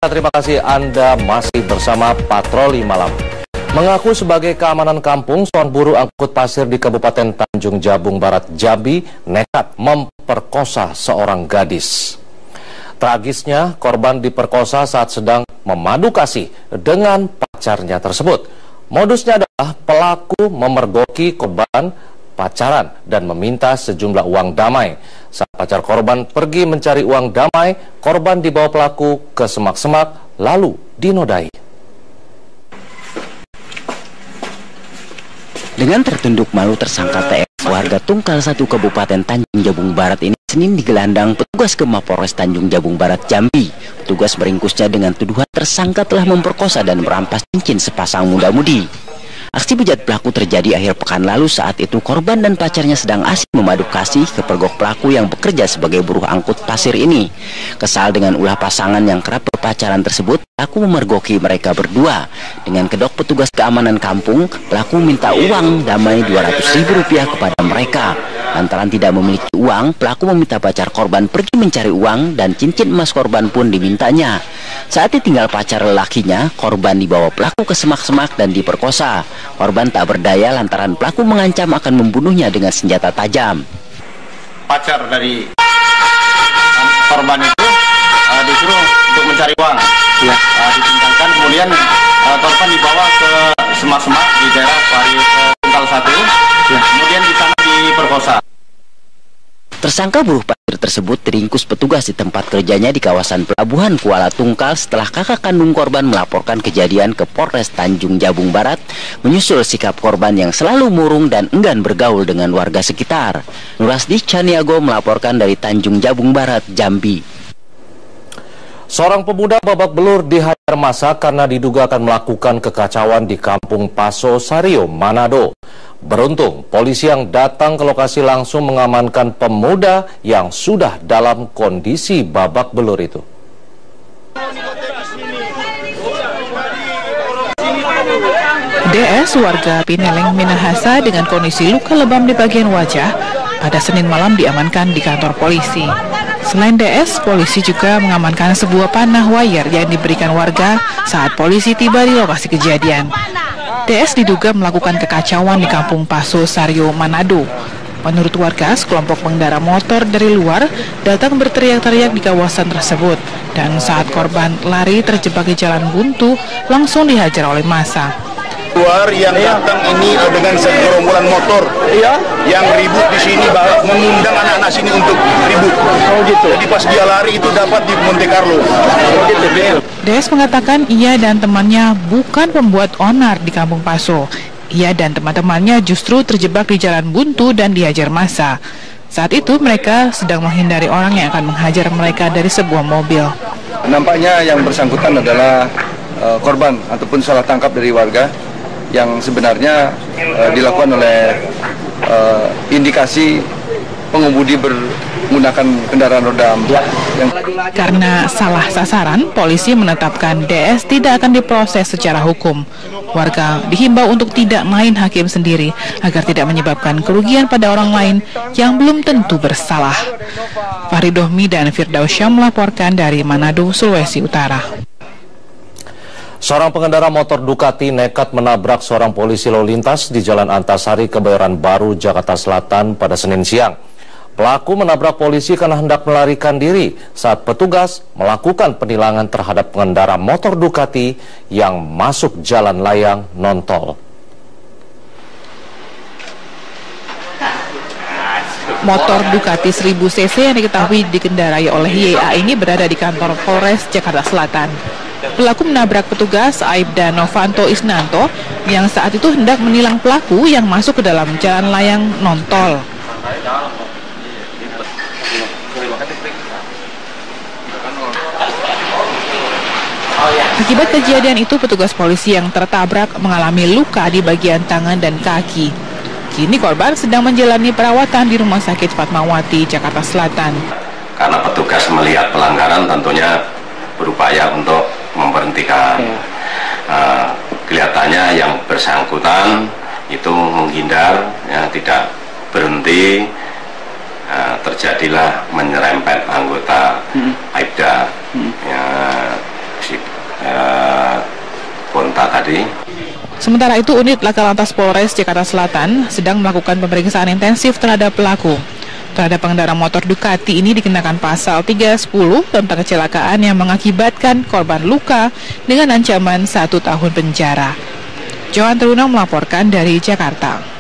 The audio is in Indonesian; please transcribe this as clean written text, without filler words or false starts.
Terima kasih Anda masih bersama Patroli Malam. Mengaku sebagai keamanan kampung, seorang buruh angkut pasir di Kabupaten Tanjung Jabung Barat, Jambi, nekat memperkosa seorang gadis. Tragisnya, korban diperkosa saat sedang memadu kasih dengan pacarnya tersebut. Modusnya adalah pelaku memergoki korban pacaran dan meminta sejumlah uang damai. Saat pacar korban pergi mencari uang damai, korban dibawa pelaku ke semak-semak lalu dinodai. Dengan tertunduk malu, tersangka TS warga Tungkal 1 Kabupaten Tanjung Jabung Barat ini Senin digelandang petugas ke Mapolres Tanjung Jabung Barat, Jambi. Petugas meringkusnya dengan tuduhan tersangka telah memperkosa dan merampas cincin sepasang muda-mudi. Aksi bejat pelaku terjadi akhir pekan lalu. Saat itu korban dan pacarnya sedang asik memadu kasih kepergok pelaku yang bekerja sebagai buruh angkut pasir ini. Kesal dengan ulah pasangan yang kerap berpacaran tersebut, pelaku memergoki mereka berdua. Dengan kedok petugas keamanan kampung, pelaku minta uang damai Rp200.000 kepada mereka. Lantaran tidak memiliki uang, pelaku meminta pacar korban pergi mencari uang dan cincin emas korban pun dimintanya. Saat ditinggal pacar lelakinya, korban dibawa pelaku ke semak-semak dan diperkosa. Korban tak berdaya lantaran pelaku mengancam akan membunuhnya dengan senjata tajam. Pacar dari korban itu disuruh untuk mencari uang. Ya. Ditinggalkan, kemudian korban dibawa ke semak-semak di daerah Tungkal 1. Ya. Kemudian di sana diperkosa. Tersangka buruh pasir tersebut diringkus petugas di tempat kerjanya di kawasan Pelabuhan Kuala Tungkal setelah kakak kandung korban melaporkan kejadian ke Polres Tanjung Jabung Barat, menyusul sikap korban yang selalu murung dan enggan bergaul dengan warga sekitar. Nurasdi Caniago melaporkan dari Tanjung Jabung Barat, Jambi. Seorang pemuda babak belur dihajar massa karena diduga akan melakukan kekacauan di Kampung Paso Sario, Manado. Beruntung, polisi yang datang ke lokasi langsung mengamankan pemuda yang sudah dalam kondisi babak belur itu. DS warga Pineleng, Minahasa dengan kondisi luka lebam di bagian wajah pada Senin malam diamankan di kantor polisi. Selain DS, polisi juga mengamankan sebuah panah wire yang diberikan warga saat polisi tiba di lokasi kejadian. DS diduga melakukan kekacauan di Kampung Paso Sario, Manado. Menurut warga, sekelompok pengendara motor dari luar datang berteriak-teriak di kawasan tersebut. Dan saat korban lari terjebak di jalan buntu, langsung dihajar oleh massa. Luar yang datang ini dengan segerombolan motor yang ribut di sini, mengundang anak-anak sini untuk ribut. Oh gitu. Jadi pas dia lari itu dapat di Monte Carlo. Oh gitu. DS mengatakan ia dan temannya bukan pembuat onar di Kampung Paso. Ia dan teman-temannya justru terjebak di jalan buntu dan dihajar massa. Saat itu mereka sedang menghindari orang yang akan menghajar mereka dari sebuah mobil. Nampaknya yang bersangkutan adalah korban ataupun salah tangkap dari warga yang sebenarnya dilakukan oleh indikasi pengemudi menggunakan kendaraan roda 4. Karena salah sasaran, polisi menetapkan DS tidak akan diproses secara hukum. Warga dihimbau untuk tidak main hakim sendiri agar tidak menyebabkan kerugian pada orang lain yang belum tentu bersalah. Fahri Dohmi dan Firdausyah melaporkan dari Manado, Sulawesi Utara. Seorang pengendara motor Ducati nekat menabrak seorang polisi lalu lintas di Jalan Antasari, Kebayoran Baru, Jakarta Selatan pada Senin siang. Pelaku menabrak polisi karena hendak melarikan diri saat petugas melakukan penilangan terhadap pengendara motor Ducati yang masuk jalan layang non-tol. Motor Ducati 1000 cc yang diketahui dikendarai oleh YA ini berada di kantor Polres Jakarta Selatan. Pelaku menabrak petugas Aibda Novanto Isnanto yang saat itu hendak menilang pelaku yang masuk ke dalam jalan layang non-tol. Akibat kejadian itu, petugas polisi yang tertabrak mengalami luka di bagian tangan dan kaki. Kini korban sedang menjalani perawatan di Rumah Sakit Fatmawati, Jakarta Selatan. Karena petugas melihat pelanggaran, tentunya berupaya untuk memberhentikan. Kelihatannya yang bersangkutan itu menghindar, ya, tidak berhenti. Terjadilah menyerempet anggota Aibda. Ya, Sementara itu, unit Laka Lantas Polres Jakarta Selatan sedang melakukan pemeriksaan intensif terhadap pelaku. Terhadap pengendara motor Ducati ini dikenakan pasal 310 tentang kecelakaan yang mengakibatkan korban luka dengan ancaman 1 tahun penjara. Johan Terunang melaporkan dari Jakarta.